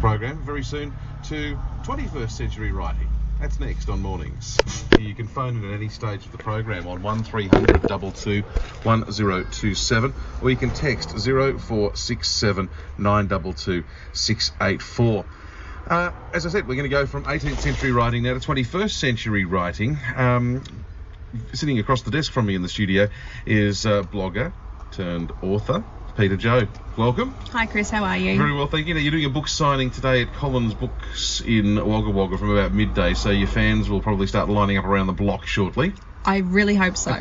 program very soon to 21st Century Writing. That's next on Mornings. You can phone in at any stage of the program on 1300 22 1027, or you can text 0467 922 684. As I said, we're going to go from 18th century writing now to 21st century writing. Sitting across the desk from me in the studio is blogger turned author, Peta Jo. Welcome. Hi Chris, how are you? Very well, thank you. Now, you're doing a book signing today at Collins Books in Wagga Wagga from about midday, so your fans will probably start lining up around the block shortly. I really hope so.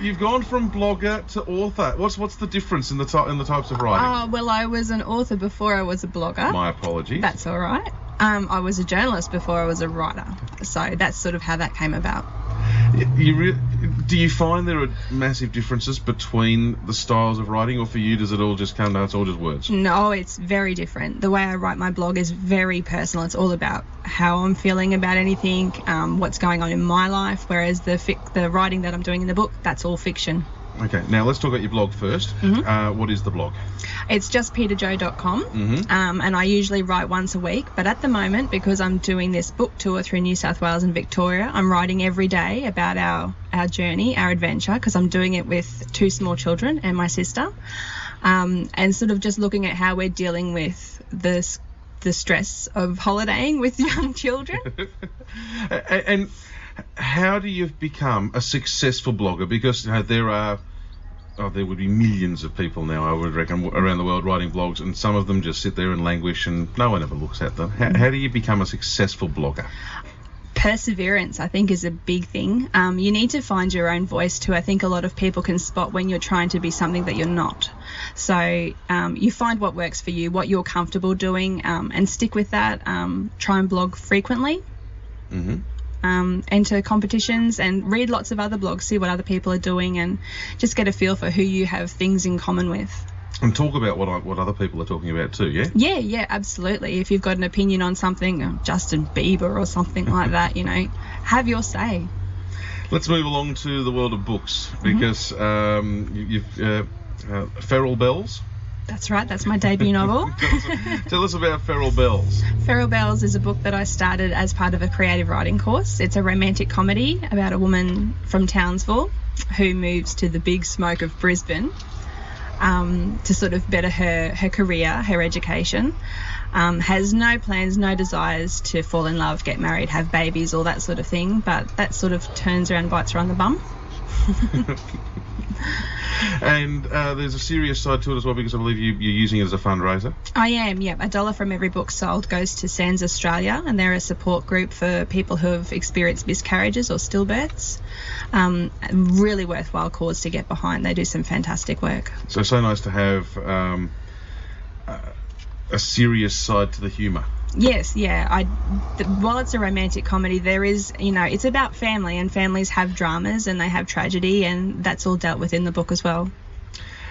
You've gone from blogger to author. What's the difference in the types of writing? Well, I was an author before I was a blogger. My apologies. That's all right. I was a journalist before I was a writer, so that's sort of how that came about. Do you find there are massive differences between the styles of writing, or for you does it all just come down, it's all just words? No, it's very different. The way I write my blog is very personal. It's all about how I'm feeling about anything, what's going on in my life, whereas the writing that I'm doing in the book, that's all fiction. Okay, now let's talk about your blog first. Mm-hmm. What is the blog? It's just petajo.com, Mm-hmm. And I usually write once a week, but at the moment, because I'm doing this book tour through New South Wales and Victoria, I'm writing every day about our journey, our adventure, because I'm doing it with two small children and my sister, and sort of just looking at how we're dealing with the stress of holidaying with young children. And how do you become a successful blogger? Because there would be millions of people now, I would reckon, around the world writing blogs, and some of them just sit there and languish and no one ever looks at them. How do you become a successful blogger? Perseverance, I think, is a big thing. You need to find your own voice too. I think a lot of people can spot when you're trying to be something that you're not. So you find what works for you, what you're comfortable doing, and stick with that. Try and blog frequently. Mm-hmm. Enter competitions and read lots of other blogs, see what other people are doing, and just get a feel for who you have things in common with. And talk about what other people are talking about too, yeah? Yeah, absolutely. If you've got an opinion on something, Justin Bieber or something like that, have your say. Let's move along to the world of books, because you've Feral Bells. That's right, that's my debut novel. Tell us about Feral Bells. Feral Bells is a book that I started as part of a creative writing course. It's a romantic comedy about a woman from Townsville who moves to the big smoke of Brisbane to sort of better her career, her education. Has no plans, no desires to fall in love, get married, have babies, all that sort of thing, but that sort of turns around and bites her on the bum. And there's a serious side to it as well, because I believe you're using it as a fundraiser. I am, yeah. $1 from every book sold goes to SANS Australia, and they're a support group for people who have experienced miscarriages or stillbirths. Really worthwhile cause to get behind. They do some fantastic work. So nice to have a serious side to the humour. Yes, yeah. While it's a romantic comedy, there is, it's about family, and families have dramas and they have tragedy, and that's all dealt with in the book as well.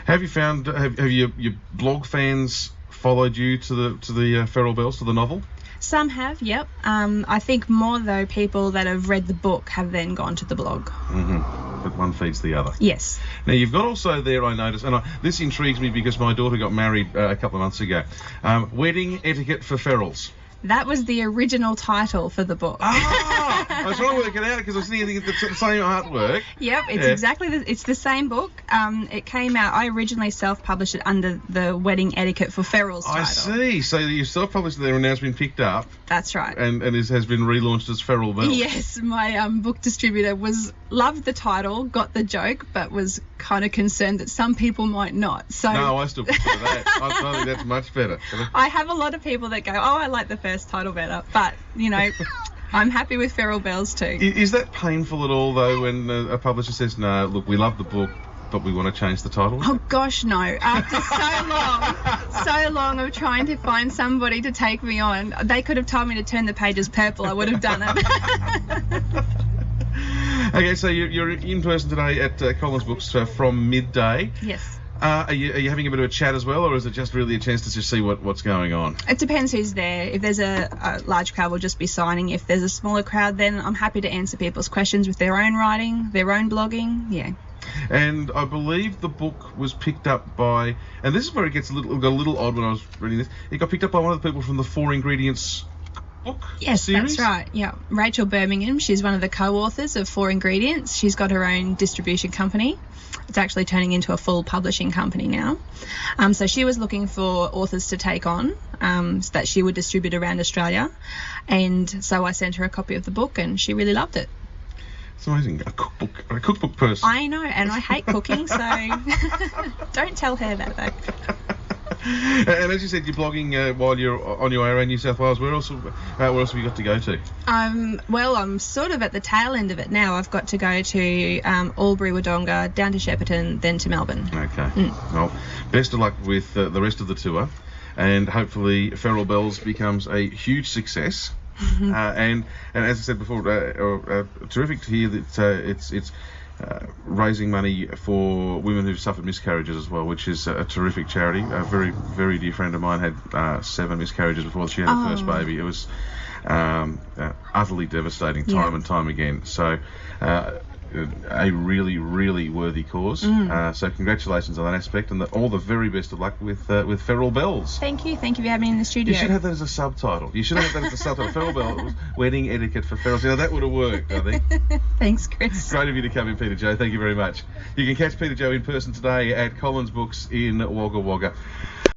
Have you found, have your blog fans followed you to the Feral Bells, to the novel? Some have, yep. I think more, though, people that have read the book have then gone to the blog. Mm-hmm. But one feeds the other. Yes. Now, you've got also there, I noticed, and this intrigues me because my daughter got married a couple of months ago, Wedding Etiquette for Ferals. That was the original title for the book. I was trying to work it out because I was thinking it's the same artwork. Yep, it's it's the same book. It came out, I originally self-published it under the Wedding Etiquette for Ferals title. I see. So you self-published it there and now it's been picked up. That's right. And has been relaunched as Feral Bells. Yes, my book distributor loved the title, got the joke, but was kind of concerned that some people might not. So no, I still prefer that. I think that's much better. I have a lot of people that go, I like the first title better, but I'm happy with Feral Bells too. Is that painful at all though when a publisher says, no, look, we love the book, but we want to change the title? Oh gosh, no. After so long of trying to find somebody to take me on, they could have told me to turn the pages purple, I would have done it. Okay, so you're in person today at Collins Books from midday. Yes. Are you having a bit of a chat as well, or is it just really a chance to just see what's going on? It depends who's there. If there's a large crowd, we'll just be signing. If there's a smaller crowd, then I'm happy to answer people's questions with their own writing, their own blogging. Yeah. And I believe the book was picked up by, and this is where it gets got a little odd when I was reading this. It got picked up by one of the people from the 4 Ingredients book Yes, series. that's right. Yeah, Rachel Birmingham. She's one of the co-authors of 4 Ingredients. She's got her own distribution company. It's actually turning into a full publishing company now. So she was looking for authors to take on so that she would distribute around Australia. And so I sent her a copy of the book and she really loved it. It's amazing. A cookbook person. I know, and I hate cooking, so don't tell her that though. And as you said, you're blogging while you're on your way around New South Wales. Where else have you got to go to? Well, I'm sort of at the tail end of it now. I've got to go to Albury, Wodonga, down to Shepparton, then to Melbourne. Okay. Well, best of luck with the rest of the tour, and hopefully Feral Bells becomes a huge success. And as I said before, terrific to hear that it's raising money for women who've suffered miscarriages as well, which is a terrific charity. A very, very dear friend of mine had 7 miscarriages before she had her first baby. It was utterly devastating time and time again. So a really, really worthy cause. So congratulations on that aspect, and all the very best of luck with Feral Bells. Thank you for having me in the studio. You should have that as a subtitle. You should have that as a subtitle. Feral Bells, wedding etiquette for ferals. That would have worked, I think. Thanks, Chris. Great of you to come in, Peta Jo. Thank you very much. You can catch Peta Jo in person today at Collins Books in Wagga Wagga.